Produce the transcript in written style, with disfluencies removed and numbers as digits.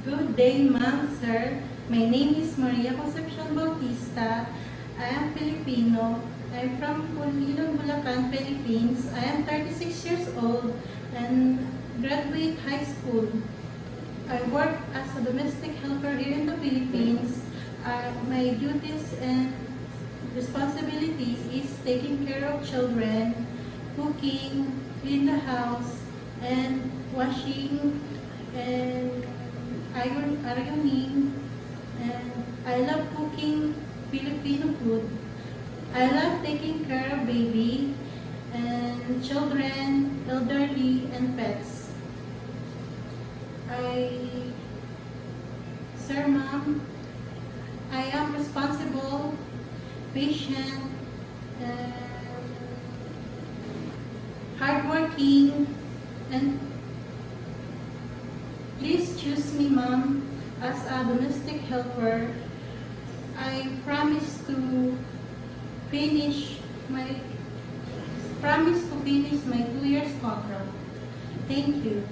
Good day, ma'am, sir. My name is Maria Concepcion Bautista. I am Filipino. I am from Pulilan, Bulacan, Philippines. I am 36 years old and graduate high school. I work as a domestic helper here in the Philippines. My duties and responsibility is taking care of children, cooking, clean the house, and washing and ironing. And I love cooking Filipino food. I love taking care of baby and children, elderly, and pets. Sir, ma'am, I am responsible, patient, hardworking, and please choose me, ma'am, as a domestic helper. I promise to finish my 2 years contract. Thank you.